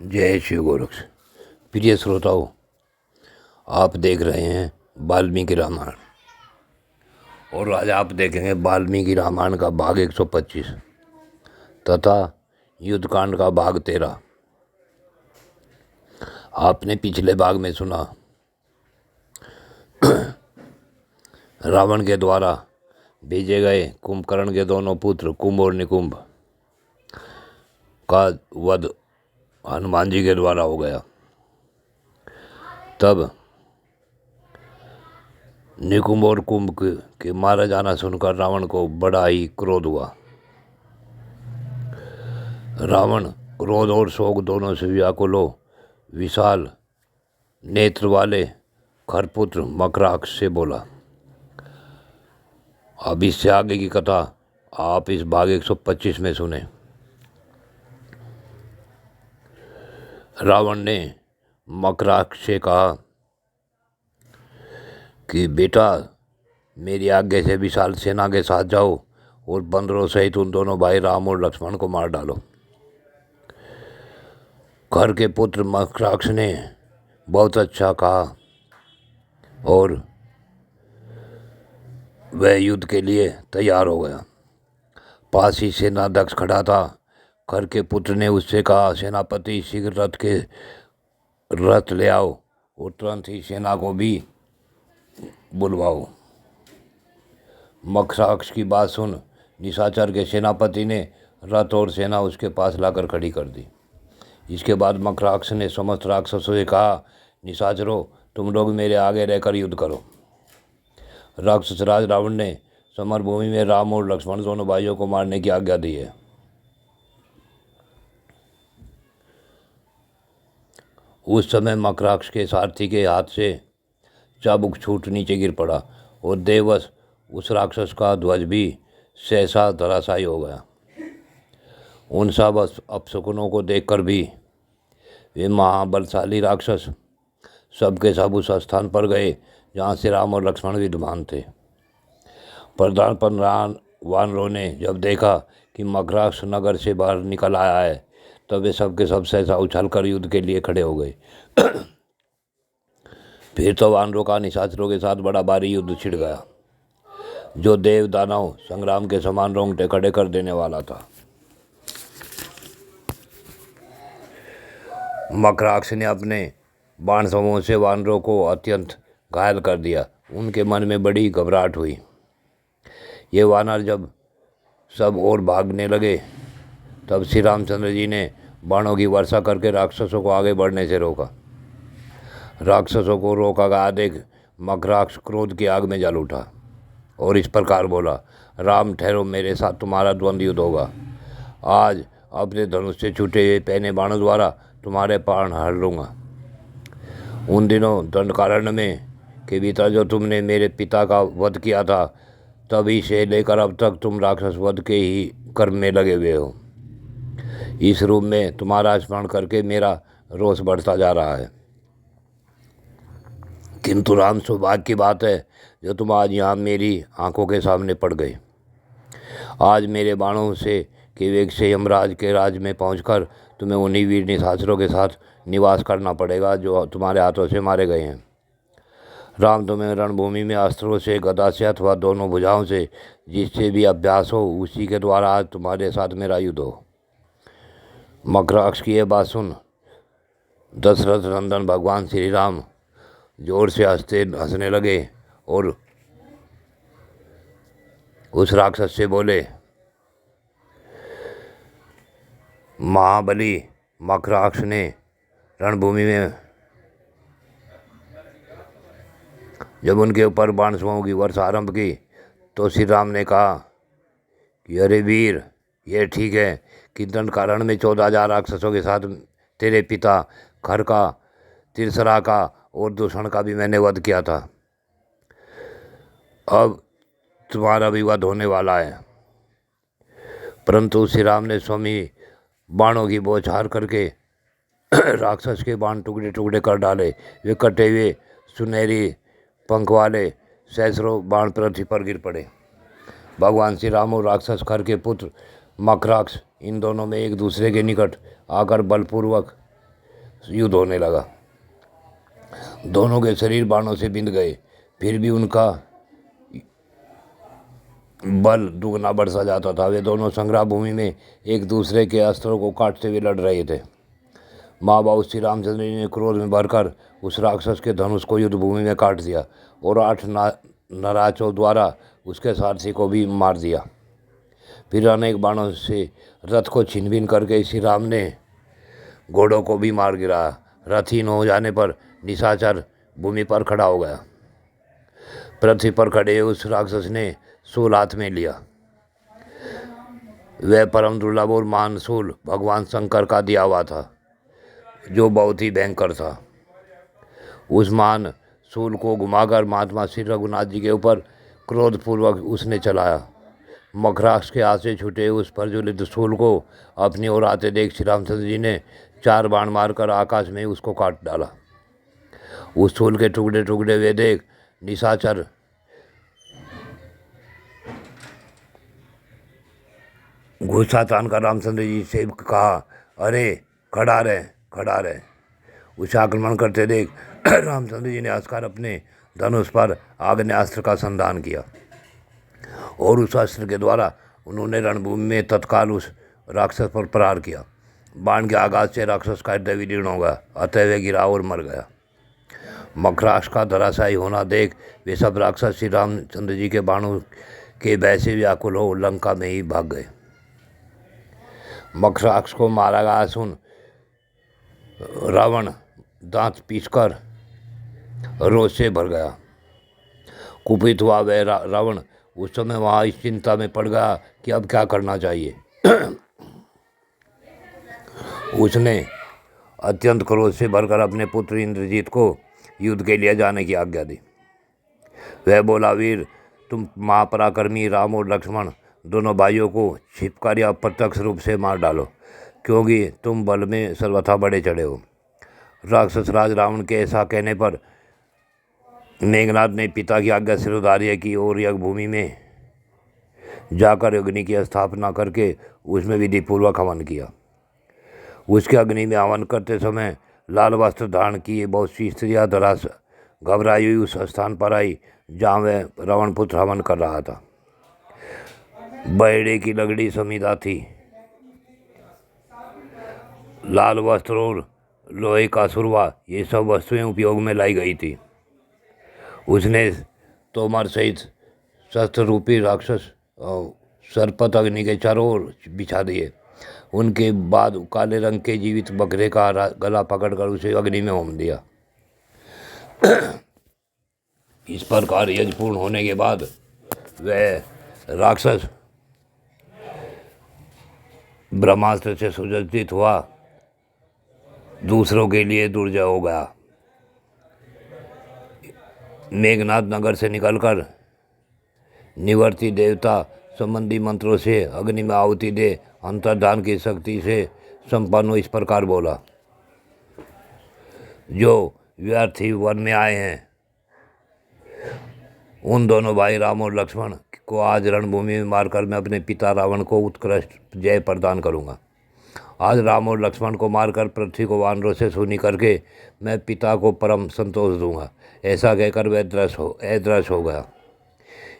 जय श्री गोरक्ष। प्रिय श्रोताओं, आप देख रहे हैं वाल्मीकि रामायण और आज आप देखेंगे वाल्मीकि रामायण का भाग 125 तथा युद्धकांड का भाग 13। आपने पिछले भाग में सुना रावण के द्वारा भेजे गए कुंभकर्ण के दोनों पुत्र कुंभ और निकुंभ का वध हनुमान जी के द्वारा हो गया। तब निकुंभ और कुंभ के मारा जाना सुनकर रावण को बड़ा ही क्रोध हुआ। रावण क्रोध और शोक दोनों से व्याकुल हो विशाल नेत्र वाले खरपुत्र मकराक्ष से बोला। अब इससे आगे की कथा आप इस भाग 125 में सुने। रावण ने मकराक्ष से कहा कि बेटा, मेरी आज्ञा से विशाल सेना के साथ जाओ और बंदरों सहित उन दोनों भाई राम और लक्ष्मण को मार डालो। खर के पुत्र मकराक्ष ने बहुत अच्छा कहा और वह युद्ध के लिए तैयार हो गया। पास ही सेनाध्यक्ष खड़ा था। खर के पुत्र ने उससे कहा, सेनापति, शीघ्र रथ ले आओ और तुरंत ही सेना को भी बुलवाओ। मकराक्ष की बात सुन निशाचर के सेनापति ने रथ और सेना उसके पास लाकर खड़ी कर दी। इसके बाद मकराक्ष ने समस्त राक्षसों से कहा, निशाचरों, तुम लोग मेरे आगे रहकर युद्ध करो। राक्षस राज रावण ने समर भूमि में राम और लक्ष्मण दोनों भाइयों को मारने की आज्ञा दी है। उस समय मकराक्ष के सारथी के हाथ से चाबुक छूट नीचे गिर पड़ा और देववश उस राक्षस का ध्वज भी सहसा धराशायी हो गया। उन सब अपशकुनों को देखकर भी वे महाबलशाली राक्षस सबके सब उस स्थान पर गए जहाँ से राम और लक्ष्मण विद्यमान थे। प्रधान वानरों ने जब देखा कि मकराक्ष नगर से बाहर निकल आया है, तब वे सबके सब सहसा उछलकर युद्ध के लिए खड़े हो गए। फिर तो वानरों का निशाचरों के साथ बड़ा भारी युद्ध छिड़ गया, जो देव दानव संग्राम के समान रोंगटे खड़े कर देने वाला था। मकराक्ष ने अपने बाण समूह से वानरों को अत्यंत घायल कर दिया। उनके मन में बड़ी घबराहट हुई। ये वानर जब सब और भागने लगे, तब श्री रामचंद्र जी ने बाणों की वर्षा करके राक्षसों को आगे बढ़ने से रोका। राक्षसों को रोका गया देख मकराक्ष क्रोध की आग में जल उठा और इस प्रकार बोला, राम ठहरो, मेरे साथ तुम्हारा द्वंद्व युद्ध होगा। आज अपने धनुष से छूटे हुए पहने बाणों द्वारा तुम्हारे प्राण हर लूँगा। उन दिनों दंडकारण्य में के भीतर जो तुमने मेरे पिता का वध किया था, तभी से लेकर अब तक तुम राक्षस वध के ही कर्म में लगे हुए हो। इस रूप में तुम्हारा स्मरण करके मेरा रोष बढ़ता जा रहा है। किंतु राम, सौभाग्य की बात है जो तुम आज यहाँ मेरी आंखों के सामने पड़ गए। आज मेरे बाणों से के वेग से यमराज के राज में पहुंचकर तुम्हें उन्हीं वीर निशाचरों के साथ निवास करना पड़ेगा जो तुम्हारे हाथों से मारे गए हैं। राम, तुम्हें रणभूमि में अस्त्रों से, गदा से अथवा दोनों भुजाओं से जिससे भी अभ्यास हो, उसी के द्वारा आज तुम्हारे साथ मेरा युद्ध हो। मकराक्ष की यह बात सुन दशरथ नंदन भगवान श्री राम जोर से हंसने लगे और उस राक्षस से बोले, महाबली मकराक्ष ने रणभूमि में जब उनके ऊपर बाण समूह की वर्षा आरंभ की, तो श्री राम ने कहा कि अरे वीर, यह ठीक है कि दंडकारण्य में 14,000 राक्षसों के साथ तेरे पिता खर का, तिरसरा का और दूषण का भी मैंने वध किया था। अब तुम्हारा भी वध होने वाला है। परंतु श्री राम ने स्वामी बाणों की बौछार करके राक्षस के बाण टुकड़े टुकड़े कर डाले। वे कटे हुए सुनहरी पंख वाले सहस्रों बाण पृथ्वी पर गिर पड़े। भगवान श्री राम और राक्षस खर के पुत्र मकराक्ष इन दोनों में एक दूसरे के निकट आकर बलपूर्वक युद्ध होने लगा। दोनों के शरीर बाणों से बिंध गए, फिर भी उनका बल दुगना बढ़ता जाता था। वे दोनों संग्राम भूमि में एक दूसरे के अस्त्रों को काटते हुए लड़ रहे थे। महाबाहु श्री रामचंद्र जी ने क्रोध में भरकर उस राक्षस के धनुष को युद्ध भूमि में काट दिया और 8 नराचों द्वारा उसके सारथी को भी मार दिया। फिर अनेक बाणों से रथ को छिन-भिन करके श्री राम ने घोड़ों को भी मार गिराया। रथहीन हो जाने पर निशाचर भूमि पर खड़ा हो गया। पृथ्वी पर खड़े उस राक्षस ने शूल हाथ में लिया। वह परम दुर्लभ और महान शूल भगवान शंकर का दिया हुआ था, जो बहुत ही भयंकर था। उस महान शूल को घुमाकर महात्मा श्री रघुनाथ जी के ऊपर क्रोधपूर्वक उसने चलाया। मकराक्ष के हाथ से छूटे उस प्रज्वलित शूल को अपनी ओर आते देख श्री रामचंद्र जी ने 4 बाण मारकर आकाश में उसको काट डाला। उस शूल के टुकड़े टुकड़े वे देख निशाचर गुस्सा तानकर रामचंद्र जी से कहा, अरे खड़ा रहे, खड़ा रहे। उसे आक्रमण करते देख रामचंद्र जी ने हंसकर अपने धनुष पर आग्नेयास्त्र का संधान किया और उस अस्त्र के द्वारा उन्होंने रणभूमि में तत्काल उस राक्षस पर प्रहार किया। बाण के आघात से राक्षस का हृदय विदीर्ण हो गया, अतः वह गिरा और मर गया। मकराक्ष का धराशायी होना देख वे सब राक्षस श्री रामचंद्र जी के बाणों के भय से व्याकुल हो लंका में ही भाग गए। मकराक्ष को मारा गया सुन रावण दांत पीसकर रोष से भर गया। कुपित हुआ वह रावण उस समय वहाँ इस चिंता में पड़ गया कि अब क्या करना चाहिए। उसने अत्यंत क्रोध से भरकर अपने पुत्र इंद्रजीत को युद्ध के लिए जाने की आज्ञा दी। वह बोला, वीर, तुम महापराक्रमी राम और लक्ष्मण दोनों भाइयों को छिपकर या प्रत्यक्ष रूप से मार डालो, क्योंकि तुम बल में सर्वथा बड़े चढ़े हो। राक्षस राज रावण के ऐसा कहने पर मेघनाद ने पिता की आज्ञा से उदार्य की और यज्ञ भूमि में जाकर अग्नि की स्थापना करके उसमें विधिपूर्वक हवन किया। उसके अग्नि में हवन करते समय लाल वस्त्र धारण किए बहुत सी स्त्रियाँ धरास घबराई हुई उस स्थान पर आई जहाँ वह रावण पुत्र हवन कर रहा था। बहेड़े की लगड़ी समीदा थी, लाल वस्त्र और लोहे का सुरवा, ये सब वस्तुएं उपयोग में लाई गई थी। उसने तोमर सहित शस्त्र रूपी राक्षस सरपत अग्नि के चारों ओर बिछा दिए। उनके बाद काले रंग के जीवित बकरे का गला पकड़कर उसे अग्नि में होम दिया। इस प्रकार यज्ञ पूर्ण होने के बाद वह राक्षस ब्रह्मास्त्र से सुसज्जित हुआ दूसरों के लिए दुर्जय हो गया। मेघनाद नगर से निकलकर निवर्ती देवता संबंधी मंत्रों से अग्नि में आहुति दे अंतर्धान की शक्ति से संपन्न इस प्रकार बोला, जो व्यर्थी वन में आए हैं उन दोनों भाई राम और लक्ष्मण को आज रणभूमि में मारकर मैं अपने पिता रावण को उत्कृष्ट जय प्रदान करूंगा। आज राम और लक्ष्मण को मारकर पृथ्वी को वानरों से शून्य करके मैं पिता को परम संतोष दूंगा। ऐसा कहकर वह अदृश्य हो गया।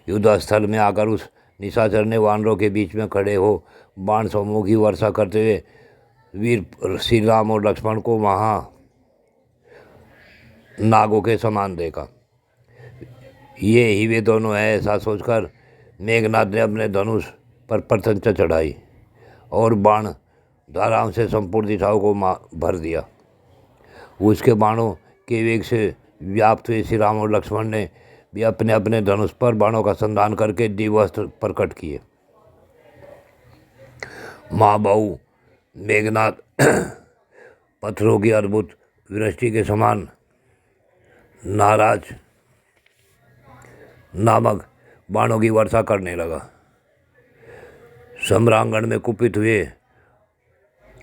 युद्ध स्थल में आकर उस निशाचर ने वानरों के बीच में खड़े हो बाण समूह की वर्षा करते हुए वीर श्री राम और लक्ष्मण को वहाँ नागों के समान देखा। ये ही वे दोनों हैं, ऐसा सोचकर मेघनाद ने अपने धनुष पर प्रत्यंचा चढ़ाई और बाण धाराओं से संपूर्ण दिशाओं को भर दिया। उसके बाणों के वेग से व्याप्त हुए श्री राम और लक्ष्मण ने भी अपने अपने धनुष पर बाणों का संधान करके दिव्यास्त्र प्रकट किए। महाबाहु मेघनाद पत्थरों की अद्भुत वृष्टि के समान नाराज नामक बाणों की वर्षा करने लगा। सम्रांगण में कुपित हुए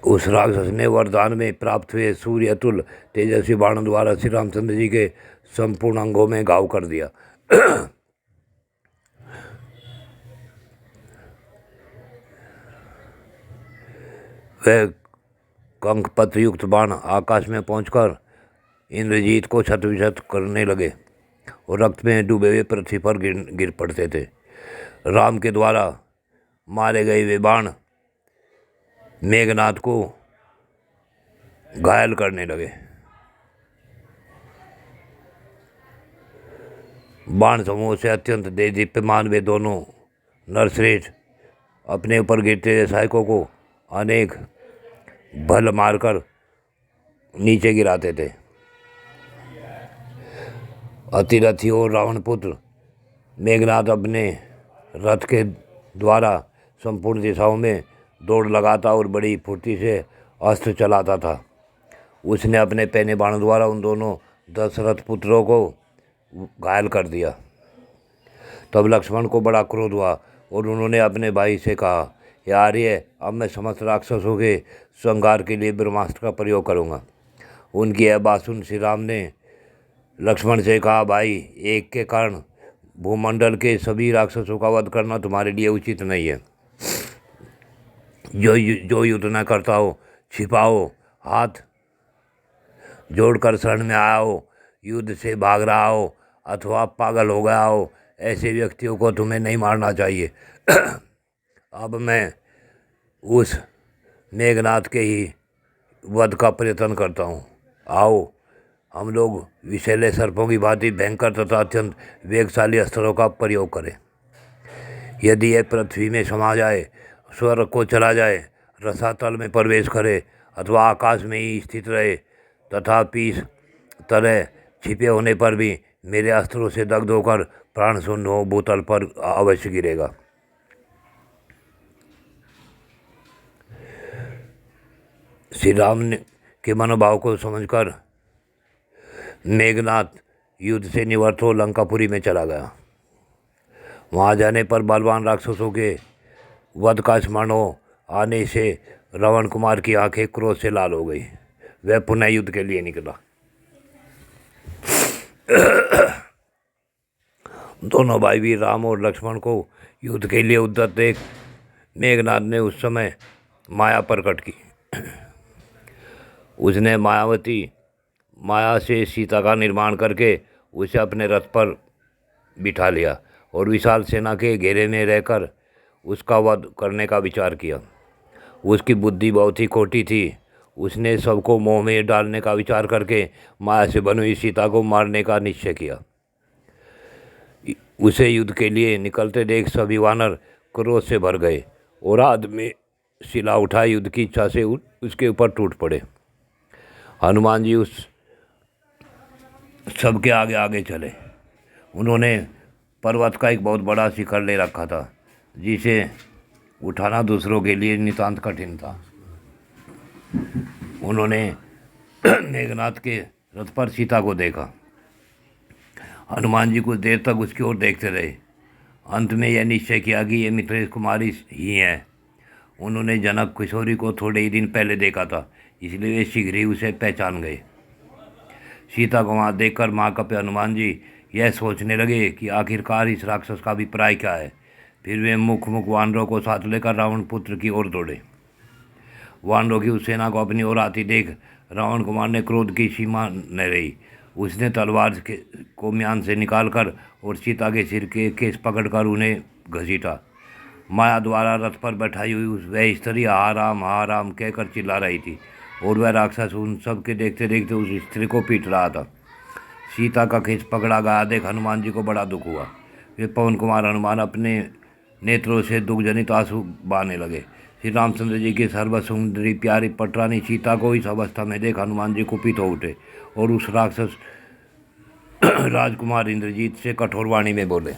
उस राक्षस ने वरदान में प्राप्त हुए सूर्य अतुल तेजस्वी बाणों द्वारा श्री रामचंद्र जी के संपूर्ण अंगों में घाव कर दिया। वह कंक पत्र युक्त बाण आकाश में पहुंचकर इंद्रजीत को छतविछत करने लगे और रक्त में डूबे हुए पृथ्वी पर गिर पड़ते थे। राम के द्वारा मारे गए वे बाण मेघनाथ को घायल करने लगे। बाण समूह से अत्यंत देदीप्यमान वे दोनों नरश्रेष्ठ अपने ऊपर गिरते हुए सहायकों को अनेक भल मारकर नीचे गिराते थे। अतिरथी और रावण पुत्र मेघनाथ अपने रथ के द्वारा संपूर्ण दिशाओं में दौड़ लगाता और बड़ी फुर्ती से अस्त्र चलाता था। उसने अपने पहने बाण द्वारा उन दोनों दशरथ पुत्रों को घायल कर दिया। तब लक्ष्मण को बड़ा क्रोध हुआ और उन्होंने अपने भाई से कहा, हे आर्य, अब मैं समस्त राक्षसों के संहार के लिए ब्रह्मास्त्र का प्रयोग करूँगा। उनकी यह बात सुन श्री राम ने लक्ष्मण से कहा, भाई, एक के कारण भूमंडल के सभी राक्षसों का वध करना तुम्हारे लिए उचित नहीं है। जो युद्ध न करता हो, छिपाओ, हाथ जोड़कर शरण में आया हो, युद्ध से भाग रहा हो अथवा पागल हो गया हो, ऐसे व्यक्तियों को तुम्हें नहीं मारना चाहिए। अब मैं उस मेघनाथ के ही वध का प्रयत्न करता हूँ। आओ, हम लोग विषैले सर्पों की भांति भयंकर तथा अत्यंत वेगशाली अस्त्रों का प्रयोग करें। यदि यह पृथ्वी में समा जाए, स्वर्ग को चला जाए, रसातल में प्रवेश करे अथवा आकाश में ही स्थित रहे, तथापि इस तरह छिपे होने पर भी मेरे अस्त्रों से दग्ध होकर प्राण शून्य हो भूतल पर अवश्य गिरेगा। श्री राम के मनोभाव को समझकर मेघनाथ युद्ध से निवृत्त हो लंकापुरी में चला गया। वहां जाने पर बलवान राक्षसों के वध का स्मरण हो आने से रावण कुमार की आंखें क्रोध से लाल हो गई। वह पुनः युद्ध के लिए निकला। दोनों भाई वीर राम और लक्ष्मण को युद्ध के लिए उद्यत देख मेघनाथ ने उस समय माया प्रकट की। उसने मायावती माया से सीता का निर्माण करके उसे अपने रथ पर बिठा लिया और विशाल सेना के घेरे में रहकर उसका वध करने का विचार किया। उसकी बुद्धि बहुत ही खोटी थी। उसने सबको मोह में डालने का विचार करके माया से बनी हुई सीता को मारने का निश्चय किया। उसे युद्ध के लिए निकलते देख सभी वानर क्रोध से भर गए और हाथ में शिला उठा युद्ध की इच्छा से उसके ऊपर टूट पड़े। हनुमान जी उस सबके आगे आगे चले। उन्होंने पर्वत का एक बहुत बड़ा शिखर ले रखा था, जिसे उठाना दूसरों के लिए नितांत कठिन था। उन्होंने मेघनाथ के रथ पर सीता को देखा। हनुमान जी कुछ देर तक उसकी ओर देखते रहे। अंत में यह निश्चय किया कि ये मिथिलेश कुमारी ही है। उन्होंने जनक किशोरी को थोड़े ही दिन पहले देखा था, इसलिए वे शीघ्र ही उसे पहचान गए। सीता को वहाँ देखकर महाकपि हनुमान जी यह सोचने लगे कि आखिरकार इस राक्षस का अभिप्राय क्या है। फिर वे मुख वानरों को साथ लेकर रावण पुत्र की ओर दौड़े। वानरों की उस सेना को अपनी ओर आती देख रावण कुमार ने क्रोध की सीमा न रही। उसने तलवार को म्यान से निकालकर और सीता के सिर के केस पकड़कर उन्हें घसीटा। माया द्वारा रथ पर बैठाई हुई वह स्त्री हा राम कहकर चिल्ला रही थी और वह राक्षस उन सब के देखते देखते उस स्त्री को पीट रहा था। सीता का केस पकड़ा गया देख हनुमान जी को बड़ा दुख हुआ। वे पवन कुमार हनुमान अपने नेत्रों से दुख जनित आंसू बहाने लगे। श्री रामचंद्र जी की सर्वसुंदरी प्यारी पटरानी सीता को इस अवस्था में देख हनुमान जी कुपित हो उठे और उस राक्षस राजकुमार इंद्रजीत से कठोर वाणी में बोले,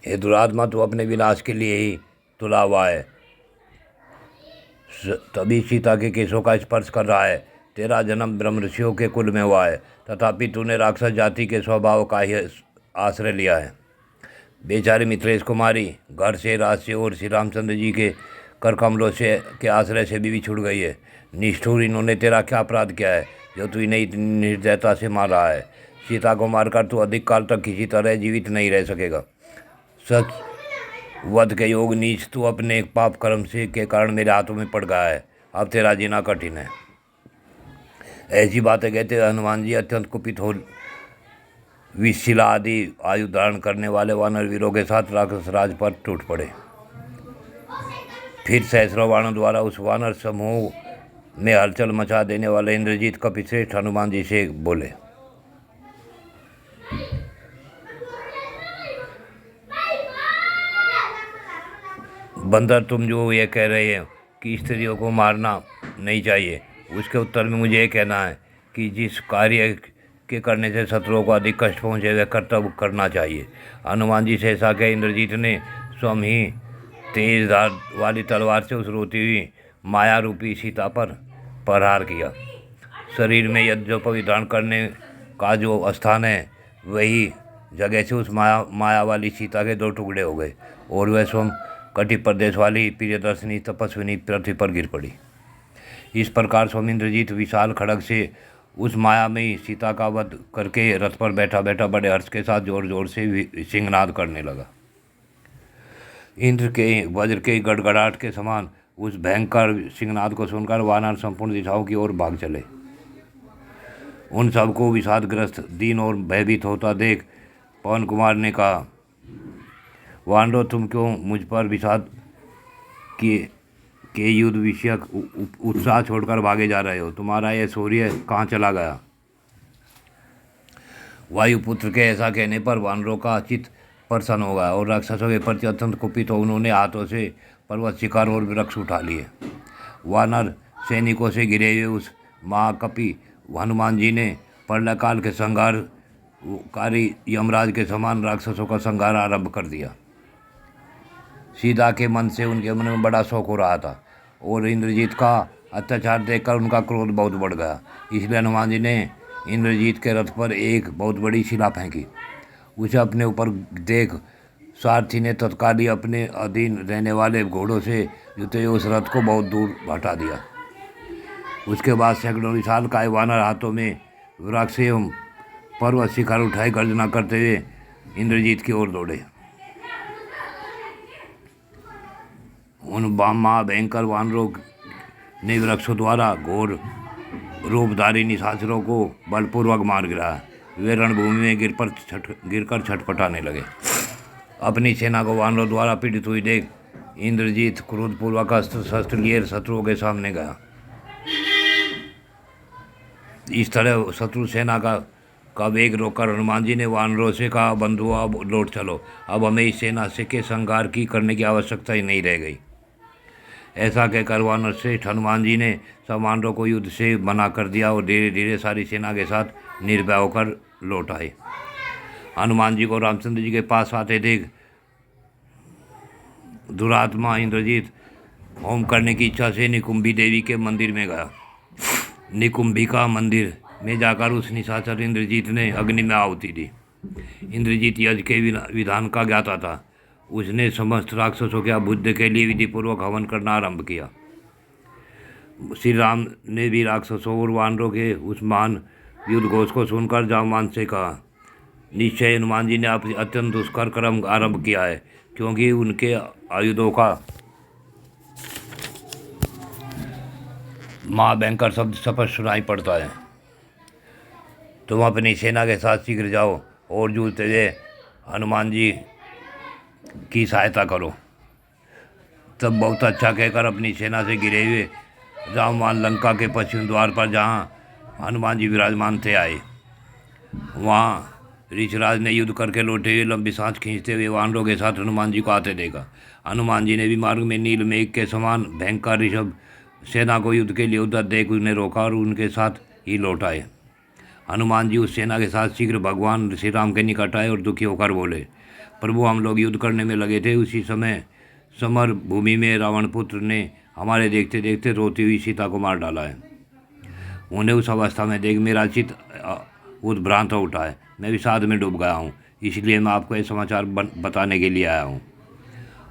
हे दुरात्मा, तू अपने विनाश के लिए ही तुला हुआ है। तभी सीता के केशों का स्पर्श कर रहा है। तेरा जन्म ब्रह्म ऋषियों के कुल में हुआ है, तथापि तूने राक्षस जाति के स्वभाव का ही आश्रय लिया है। बेचारी मिथिलेश कुमारी घर से, राज से और श्री रामचंद्र जी के कर कमलों से के आश्रय से भी छुड़ गई है। निष्ठुर, इन्होंने तेरा क्या अपराध किया है जो तू इन्हें इतनी निर्दयता से मार रहा है। सीता को मारकर तू अधिक काल तक किसी तरह जीवित नहीं रह सकेगा। सच वध के योग नीच, तू अपने पाप कर्म से के कारण मेरे हाथों में पड़ गया है, अब तेरा जीना कठिन है। ऐसी बातें कहते हुए हनुमान जी अत्यंत कुपित हो विशिला आदि आयु धारण करने वाले वानर वीरों के साथ राक्षस राज पर टूट पड़े। फिर सहस्रों वाणों द्वारा उस वानर समूह में हलचल मचा देने वाले इंद्रजीत कपिश्रेष्ठ हनुमान जी से बोले, बंदर, तुम जो ये कह रहे हो कि स्त्रियों को मारना नहीं चाहिए, उसके उत्तर में मुझे ये कहना है कि जिस कार्य के करने से शत्रुओं को अधिक कष्ट पहुँचे वह कर्तव्य करना चाहिए। हनुमान जी से ऐसा कह इंद्रजीत ने स्वयं ही तेज धार वाली तलवार से उस रोती हुई माया रूपी सीता पर प्रहार किया। शरीर में यज्ञोपवीत धारण करने का जो स्थान है वही जगह से उस माया वाली सीता के दो टुकड़े हो गए और वह स्वयं कटि प्रदेश वाली प्रियदर्शनी तपस्विनी पृथ्वी पर गिर पड़ी। इस प्रकार स्वयं इंद्रजीत विशाल खड्ग से उस माया में सीता का वध करके रथ पर बैठा बैठा बड़े हर्ष के साथ जोर जोर से सिंहनाद करने लगा। इंद्र के वज्र के गड़गड़ाहट के समान उस भयंकर सिंहनाद को सुनकर वानर संपूर्ण दिशाओं की ओर भाग चले। उन सबको विषादग्रस्त, दीन और भयभीत होता देख पवन कुमार ने कहा, वानरों, तुम क्यों मुझ पर विषाद के युद्ध विषयक उत्साह छोड़कर भागे जा रहे हो? तुम्हारा यह शौर्य कहाँ चला गया? वायुपुत्र के ऐसा कहने पर वानरों का चित्त प्रसन्न हो गया और राक्षसों के प्रति अत्यंत कुपित हो उन्होंने हाथों से पर्वत, शिखर और वृक्ष उठा लिए। वानर सैनिकों से घिरे हुए उस महाकपि हनुमान जी ने प्रलयकाल के संहारकारी यमराज के समान राक्षसों का संहार आरंभ कर दिया। सीता के मन से उनके मन में बड़ा शौक हो रहा था और इंद्रजीत का अत्याचार देखकर उनका क्रोध बहुत बढ़ गया। इसलिए हनुमान जी ने इंद्रजीत के रथ पर एक बहुत बड़ी शिला फेंकी। उसे अपने ऊपर देख सारथी ने तत्काल ही अपने अधीन रहने वाले घोड़ों से जुते उस रथ को बहुत दूर हटा दिया। उसके बाद सैकड़ों विशाल काय वानर हाथों में वृक्ष एवं पर्वत शिखर उठाए गर्जना करते हुए इंद्रजीत की ओर दौड़े। उन महाभयंकर वानरों ने वृक्षों द्वारा घोर रूपधारी निशाचरों को बलपूर्वक मार गिराया। वे रणभूमि में गिरकर छटपटाने लगे। अपनी सेना को वानरों द्वारा पीड़ित हुई देख इंद्रजीत क्रोधपूर्वक अस्त्र शस्त्र लिए शत्रुओं के सामने गया। इस तरह शत्रु सेना का वेग रोककर हनुमान जी ने वानरों से कहा, बंधुओं, अब लौट चलो, अब हमें इस सेना से के संहार की करने की आवश्यकता ही नहीं रह गई। ऐसा कहकर वानर श्रेष्ठ हनुमान जी ने सब वानरों को युद्ध से मना कर दिया और धीरे धीरे सारी सेना के साथ निर्भय होकर लौट आए। हनुमान जी को रामचंद्र जी के पास आते देख दुरात्मा इंद्रजीत होम करने की इच्छा से निकुंभी देवी के मंदिर में गया। निकुंभिका मंदिर में जाकर उस निशाचर इंद्रजीत ने अग्नि में आहुति दी। इंद्रजीत यज्ञ के विधान का ज्ञाता था। उसने समस्त राक्षसों के अभुद्ध के लिए विधिपूर्वक हवन करना आरंभ किया। श्री राम ने भी राक्षसों और वानरों के उस महान युद्ध घोष को सुनकर जामवान से कहा, निश्चय हनुमान जी ने अत्यंत दुष्कर कर्म आरंभ किया है, क्योंकि उनके आयुधों का महाभयंकर शब्द स्पष्ट सुनाई पड़ता है। तुम अपनी सेना के साथ शीघ्र जाओ और जूझते हुए हनुमान जी की सहायता करो। तब बहुत अच्छा कहकर अपनी सेना से घिरे हुए जामवान लंका के पश्चिम द्वार पर जहाँ हनुमान जी विराजमान थे आए। वहाँ ऋषराज ने युद्ध करके लौटे हुए लंबी सांस खींचते हुए वानरों के साथ हनुमान जी को आते देखा। हनुमान जी ने भी मार्ग में नील मेघ के समान भयंकर ऋषभ सेना को युद्ध के लिए उधर देख उन्हें रोका और उनके साथ ही लौट आए। हनुमान जी उस सेना के साथ शीघ्र भगवान श्री राम के निकट आए और दुखी होकर बोले, प्रभु, हम लोग युद्ध करने में लगे थे, उसी समय समर भूमि में रावण पुत्र ने हमारे देखते देखते रोती हुई सीता को मार डाला है। उन्हें उस अवस्था में देख मेरा चित्त उद्भ्रांत हो उठा है। मैं विषाद में डूब गया हूँ, इसलिए मैं आपको यह समाचार बताने के लिए आया हूँ।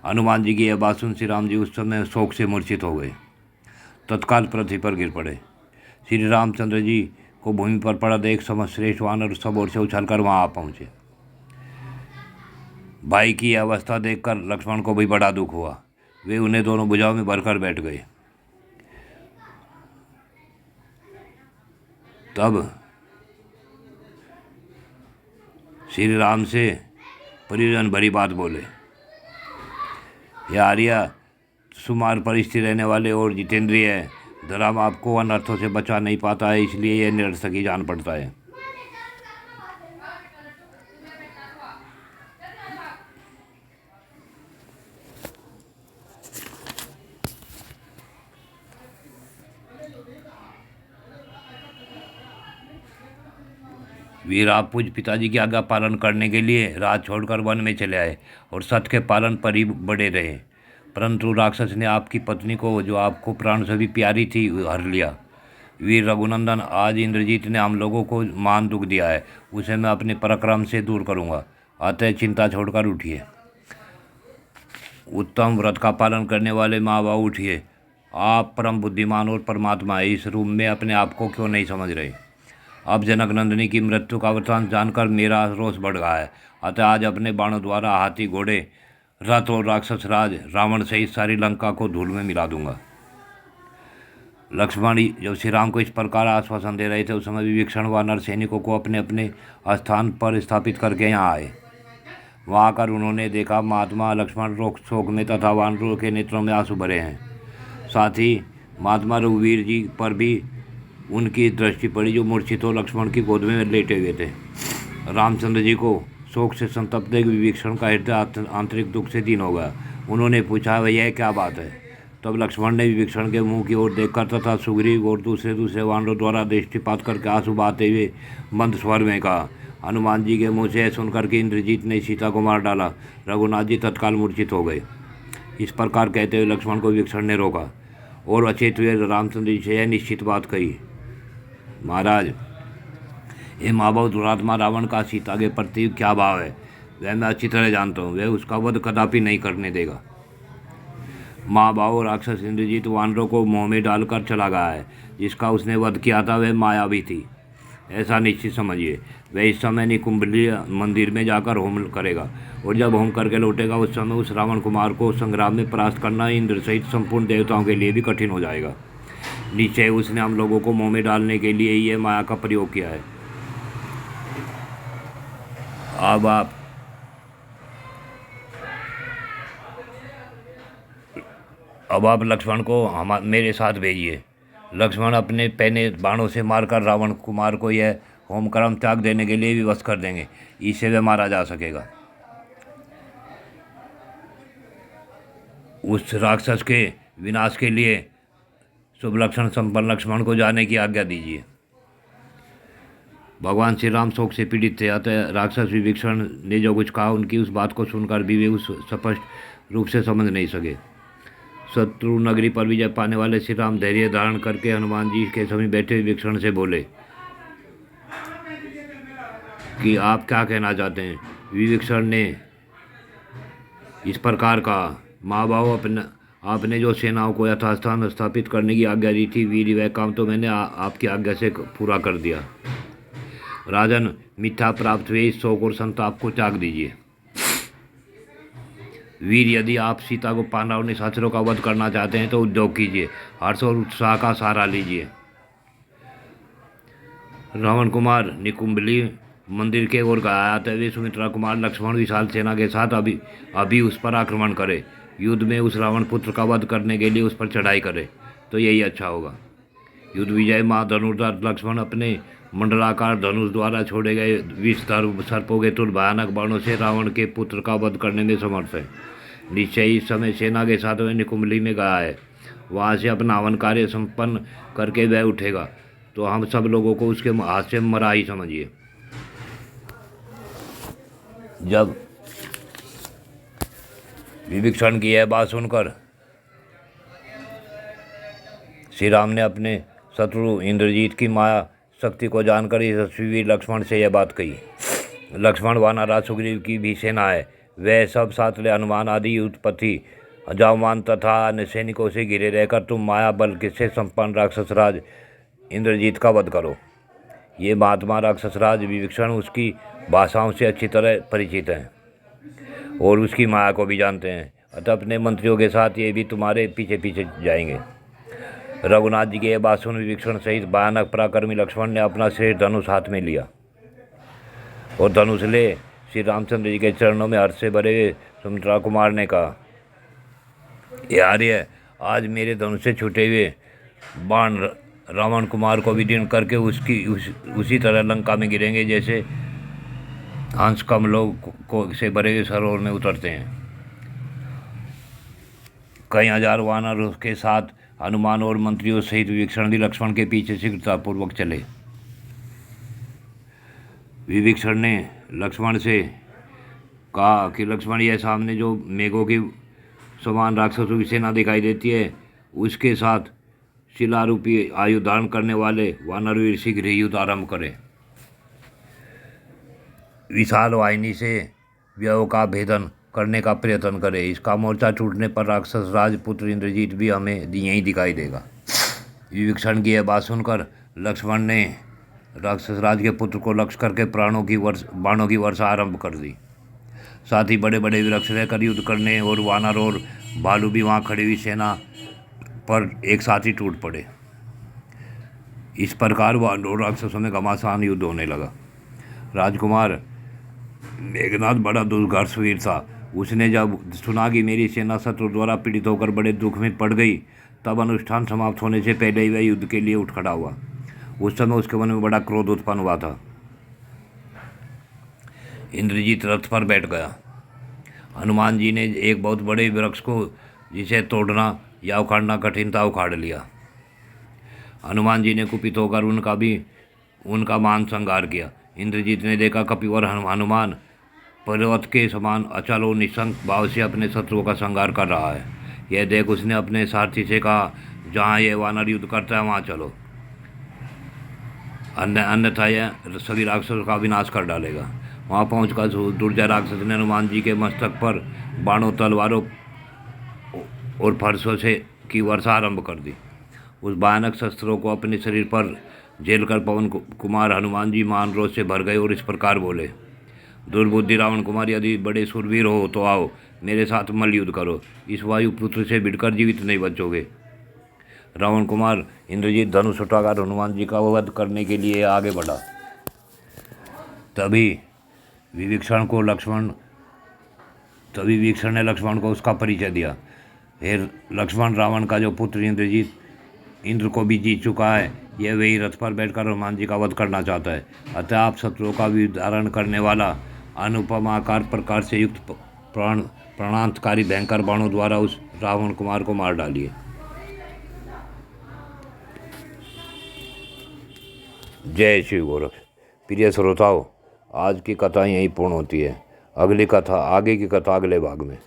हनुमान जी की यह बात सुन श्री राम जी उस समय शोक से मूर्छित हो गए, तत्काल पृथ्वी पर गिर पड़े। श्री रामचंद्र जी को भूमि पर पड़ा देख समस्त श्रेष्ठ वानर सब ओर से उछलकर वहाँ आ पहुँचे। भाई की यह अवस्था देखकर लक्ष्मण को भी बड़ा दुख हुआ। वे उन्हें दोनों भुजाओं में भरकर बैठ गए। तब श्री राम से परिजन भरी बात बोले, यह आर्या सुमार पर स्थिर रहने वाले और जितेंद्रिय है। धर्म आपको अनर्थों से बचा नहीं पाता है, इसलिए यह निरर्थक ही जान पड़ता है। वीर आप पूज पिताजी की आज्ञा पालन करने के लिए राज छोड़कर वन में चले आए और सत्य के पालन पर ही बड़े रहे, परंतु राक्षस ने आपकी पत्नी को, जो आपको प्राण से भी प्यारी थी, हर लिया। वीर रघुनंदन, आज इंद्रजीत ने हम लोगों को मान दुख दिया है, उसे मैं अपने पराक्रम से दूर करूंगा। अतः चिंता छोड़कर उठिए। उत्तम व्रत का पालन करने वाले माँ बाप उठिए। आप परम बुद्धिमान और परमात्मा है, इस रूप में अपने आप को क्यों नहीं समझ रहे। अब जनक नंदिनी की मृत्यु का वृतांत जानकर मेरा रोष बढ़ गया है, अतः आज अपने बाणों द्वारा हाथी, घोड़े, रथ और राक्षस राज रावण सहित सारी लंका को धूल में मिला दूंगा। लक्ष्मण जब श्री राम को इस प्रकार आश्वासन दे रहे थे, उस समय विभीषण वानर सैनिकों को अपने अपने स्थान पर स्थापित करके यहाँ आए। वहाँ आकर उन्होंने देखा महात्मा लक्ष्मण रोग शोक में तथा वानरों के नेत्रों में आंसू भरे हैं। साथ ही महात्मा रघुवीर जी पर भी उनकी दृष्टि पड़ी, जो मूर्छित हो लक्ष्मण की गोद में लेटे हुए थे। रामचंद्र जी को शोक से संतप्त देख विभीषण का हृदय आंतरिक दुख से दीन हो गया। उन्होंने पूछा, वह यह क्या बात है। तब लक्ष्मण ने विभीषण के मुंह की ओर देखकर तथा सुग्रीव और दूसरे वानरों द्वारा दृष्टिपात करके आंसू बहाते हुए मंद स्वर में कहा। हनुमान जी के मुँह से सुनकर कि इंद्रजीत ने सीता को मार डाला, रघुनाथ जी तत्काल मूर्छित हो गए। इस प्रकार कहते हुए लक्ष्मण को विभीषण ने रोका और अचेत हुए रामचंद्र जी से यह निश्चित बात कही, महाराज, हे महाभाव दुरात्मा रावण का सीता के प्रति क्या भाव है, वह मैं अच्छी तरह जानता हूँ। वह उसका वध कदापि नहीं करने देगा। महाभाव राक्षस इंद्रजीत वानरों को मुँह में डालकर चला गया है। जिसका उसने वध किया था वह मायावी थी, ऐसा निश्चित समझिए। वह इस समय निकुंभली मंदिर में जाकर होम करेगा और जब होम करके लौटेगा उस समय उस रावण कुमार को संग्राम में परास्त करना इंद्र सहित संपूर्ण देवताओं के लिए भी कठिन हो जाएगा। निश्चय उसने हम लोगों को मुँह में डालने के लिए ये माया का प्रयोग किया है। अब आप लक्ष्मण को मेरे साथ भेजिए। लक्ष्मण अपने पहने बाणों से मारकर रावण कुमार को यह होम कर्म त्याग देने के लिए विवश कर देंगे, इससे वह मारा जा सकेगा। उस राक्षस के विनाश के लिए शुभ लक्षण संपन्न लक्ष्मण को जाने की आज्ञा दीजिए। भगवान श्री राम शोक से पीड़ित थे, अतः राक्षस विभीषण ने जो कुछ कहा उनकी उस बात को सुनकर भी वे उस स्पष्ट रूप से समझ नहीं सके। शत्रु नगरी पर विजय पाने वाले श्री राम धैर्य धारण करके हनुमान जी के समीप बैठे विभीषण से बोले कि आप क्या कहना चाहते हैं। विभीषण ने इस प्रकार कहा, महाभाव, आपने जो सेनाओं को यथास्थान स्थापित करने की आज्ञा दी थी, वीर, वह काम तो मैंने आपकी आज्ञा से पूरा कर दिया। राजन, मिथ्या प्राप्त हुए इस शोक और संताप को त्याग दीजिए। वीर, यदि आप सीता को पांडव निशाचरों का वध करना चाहते हैं तो उद्योग कीजिए, हर्ष और उत्साह का सहारा लीजिए। रावण कुमार निकुंभली मंदिर के ओर गया, तभी सुमित्रा कुमार लक्ष्मण विशाल सेना के साथ अभी उस पर आक्रमण करे। युद्ध में उस रावण पुत्र का वध करने के लिए उस पर चढ़ाई करे तो यही अच्छा होगा। युद्ध विजय माँ धनुर्धर लक्ष्मण अपने मंडलाकार धनुष द्वारा छोड़े गए विषधर सर्पों के तुल्य भयानक बाणों से रावण के पुत्र का वध करने में समर्थ है। निश्चय इस समय सेना के साथ वह निकुंभली में गया है, वहाँ से अपना हवन कार्य संपन्न करके वह उठेगा तो हम सब लोगों को उसके हाथ से मरा ही समझिए। जब विभीषण की यह बात सुनकर श्री राम ने अपने शत्रु इंद्रजीत की माया शक्ति को जानकर यशस्वी लक्ष्मण से यह बात कही। लक्ष्मण, वानर सुग्रीव की भी सेना है, वह सब सातले हनुमान आदि युद्धपति जावान तथा अन्य सैनिकों से घिरे रहकर तुम माया बल से संपन्न राक्षस राज इंद्रजीत का वध करो। ये महात्मा राक्षस राज विभीषण उसकी भाषाओं से अच्छी तरह परिचित हैं। और उसकी माया को भी जानते हैं, अतः अपने मंत्रियों के साथ ये भी तुम्हारे पीछे पीछे जाएंगे। रघुनाथ जी की यह बात सुन विभीषण सहित भयानक पराक्रमी लक्ष्मण ने अपना श्रेष्ठ धनुष हाथ में लिया और धनुष ले श्री रामचंद्र जी के चरणों में हर्ष से भरे सुमित्रा कुमार ने कहा, ये आर्य, आज मेरे धनुष से छूटे हुए बाण रावण कुमार को विदीर्ण करके उसी तरह लंका में गिरेंगे जैसे हंस कमलों को से भरे हुए सरोवर में उतरते हैं। कई हजार वानर उसके साथ हनुमान और मंत्रियों सहित विभीषण भी लक्ष्मण के पीछे शीघ्रतापूर्वक चले। विभीषण ने लक्ष्मण से कहा कि लक्ष्मण, यह सामने जो मेघों की समान राक्षसों की सेना दिखाई देती है, उसके साथ शिलारूपी आयु धारण करने वाले वानरवीर शीघ्र ही युद्ध आरंभ करें। विशाल वाहिनी से व्ययों का भेदन करने का प्रयत्न करें। इसका मोर्चा टूटने पर राक्षस राजपुत्र इंद्रजीत भी हमें यहीं दिखाई देगा। विभीषण की यह बात सुनकर लक्ष्मण ने राक्षस राज के पुत्र को लक्ष्य करके बाणों की वर्षा आरंभ कर दी। साथ ही बड़े बड़े वृक्ष रहकर युद्ध करने और वानर और भालू भी वहाँ खड़ी हुई सेना पर एक साथ ही टूट पड़े। इस प्रकार वानरों और राक्षसों में घमासान युद्ध होने लगा। राजकुमार मेघनाथ बड़ा दुर्धर्ष वीर था। उसने जब सुना कि मेरी सेना शत्रु द्वारा पीड़ित होकर बड़े दुख में पड़ गई, तब अनुष्ठान समाप्त होने से पहले ही वह युद्ध के लिए उठ खड़ा हुआ। उस समय उसके मन में बड़ा क्रोध उत्पन्न हुआ था। इंद्रजीत रथ पर बैठ गया। हनुमान जी ने एक बहुत बड़े वृक्ष को, जिसे तोड़ना या उखाड़ना कठिन था, उखाड़ लिया। हनुमान जी ने कुपित होकर उनका मान संहार किया। इंद्रजीत ने देखा कपिवर हनुमान पर्वत के समान अचल और निशंक भाव से अपने शत्रुओं का संहार कर रहा है। यह देख उसने अपने सारथी से कहा, जहाँ यह वानर युद्ध करता है वहाँ चलो, अन्यथा यह सभी राक्षसों का विनाश कर डालेगा। वहाँ पहुंचकर दुर्जय राक्षस ने हनुमान जी के मस्तक पर बाणों, तलवारों और फरसों से की वर्षा आरंभ कर दी। उस भयानक शस्त्रों को अपने शरीर पर झेलकर पवन कुमार हनुमान जी मान रोष से भर गए और इस प्रकार बोले, दुर्बुद्धि रावण कुमार, यदि बड़े सुरवीर हो तो आओ, मेरे साथ मल्ल युद्ध करो। इस वायुपुत्र से भिड़कर जीवित नहीं बचोगे। रावण कुमार इंद्रजीत धनुष उठाकर हनुमान जी का वध करने के लिए आगे बढ़ा। तभी विभीषण ने लक्ष्मण को उसका परिचय दिया। हे लक्ष्मण, रावण का जो पुत्र इंद्रजीत इंद्र को भी जीत चुका है, यह वही रथ पर बैठकर हनुमान जी का वध करना चाहता है। अतः आप शत्रुओं का विदारण करने वाला अनुपमाकार प्रकार से युक्त प्राणांतकारी भयंकर बाणों द्वारा उस रावण कुमार को मार डालिए। जय श्री गोरख। प्रिय श्रोताओं, आज की कथा यहीं पूर्ण होती है। आगे की कथा अगले भाग में।